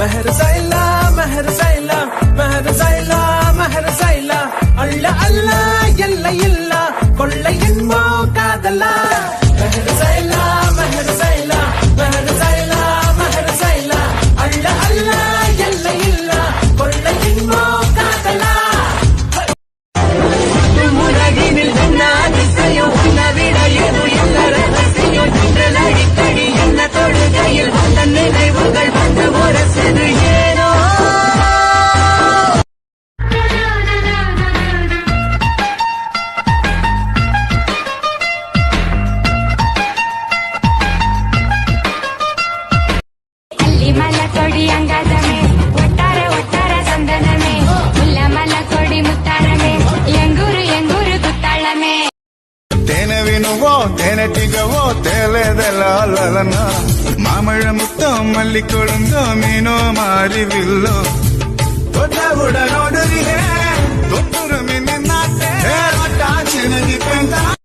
மெஹர் சைலா மெஹர் சைலா மெஹர் சைலா மெஹர் சைலா அல்ல அல்ல எல்லை இல்ல கொள்ளை என்போ காதலா மெஹர் சைலா மெஹர் சைலா மெஹர் சைலா மெஹர் சைலா அல்ல அல்ல எல்லை இல்ல கொள்ளை என்போ காதலா உலகினில் அதிசயம் உன்னை விட ஏதோ எல்லா ரகசியம் என்றல் அடிக்கடி என்ன தொழுகையில் வந்த நினைவுகள் வந்து உரசது ஏனோ ಅಲ್ಲಿ ಮಲ ಕೊಡಿ ಅಂಗಾದಮೆ ಒಟ್ಟಾರೆ ಒಟ್ಟಾರೆ ಸಂದನಮೆ ಮುಲ್ಲ ಮಲ ಕೊಡಿ ಮುತ್ತಾರಮೆ ಎಂಗೂರು ಎಂಗೂರು ಗುತ್ತಾಳಮೆ ತೇನವಿ నువ్వో ತೇನಟಿಗವೋ ತೇಲೆದೆಲ್ಲ ಮಾಮಳ ಮುತ್ತ ಮಲ್ಲಿ ಕೊಡುಂದೋ ಮೀನೋ ಮಾರಿ ಬಿಲ್ಲೋ ದೊಡ್ಡ ಹುಡ ನೋಡುರಿಹೇ ದೊಡ್ಡರು ಮಿನ್ನಿನಾಟೆ ಚಿನಗಿ ಪೆಂತ